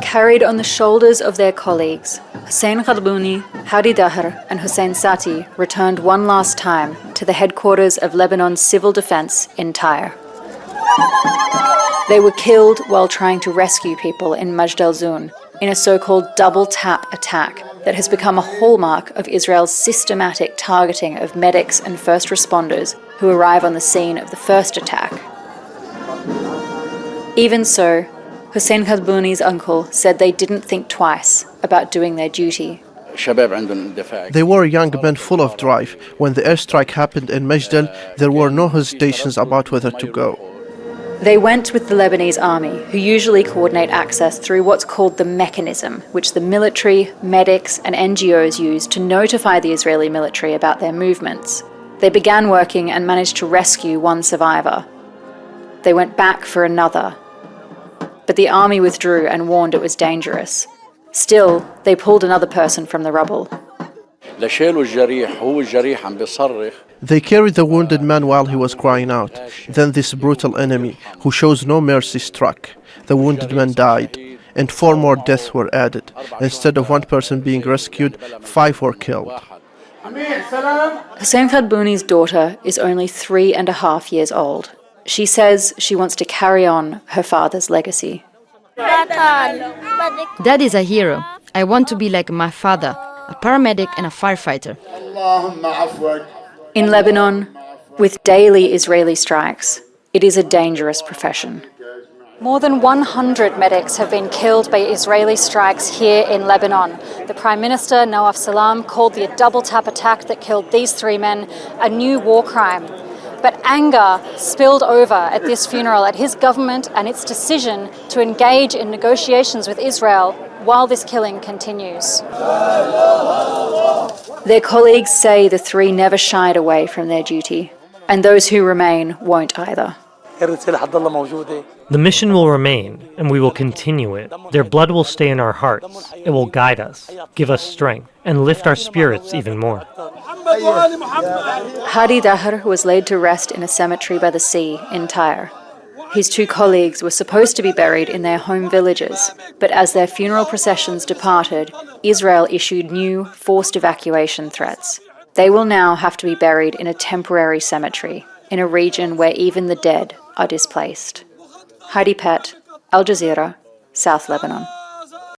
Carried on the shoulders of their colleagues, Hussein Ghadbouni, Heidi and Hussein Sati returned one last time to the headquarters of Lebanon's Civil Defence in Tyre. They were killed while trying to rescue people in Majd al-Zoun in a so-called double-tap attack that has become a hallmark of Israel's systematic targeting of medics and first responders who arrive on the scene of the first attack. Even so, Hussein Ghadbouni's uncle said they didn't think twice about doing their duty. They were young men full of drive. When the airstrike happened in Majdal, there were no hesitations about whether to go. They went with the Lebanese army, who usually coordinate access through what's called the mechanism, which the military, medics and NGOs use to notify the Israeli military about their movements. They began working and managed to rescue one survivor. They went back for another. But the army withdrew and warned it was dangerous. Still, they pulled another person from the rubble. They carried the wounded man while he was crying out. Then this brutal enemy, who shows no mercy, struck. The wounded man died, and 4 more deaths were added. Instead of 1 person being rescued, 5 were killed. Hussein Ghadbouni's daughter is only 3.5 years old. She says she wants to carry on her father's legacy. Dad is a hero. I want to be like my father, a paramedic and a firefighter. In Lebanon, with daily Israeli strikes, it is a dangerous profession. More than 100 medics have been killed by Israeli strikes here in Lebanon. The Prime Minister, Nawaf Salam, called the double-tap attack that killed these 3 men a new war crime. But anger spilled over at this funeral at his government and its decision to engage in negotiations with Israel while this killing continues. Their colleagues say the 3 never shied away from their duty, and those who remain won't either. The mission will remain, and we will continue it. Their blood will stay in our hearts. It will guide us, give us strength, and lift our spirits even more. Heidi was laid to rest in a cemetery by the sea in Tyre. His 2 colleagues were supposed to be buried in their home villages, but as their funeral processions departed, Israel issued new forced evacuation threats. They will now have to be buried in a temporary cemetery in a region where even the dead are displaced. Heidi, Pett, Al Jazeera, South Lebanon.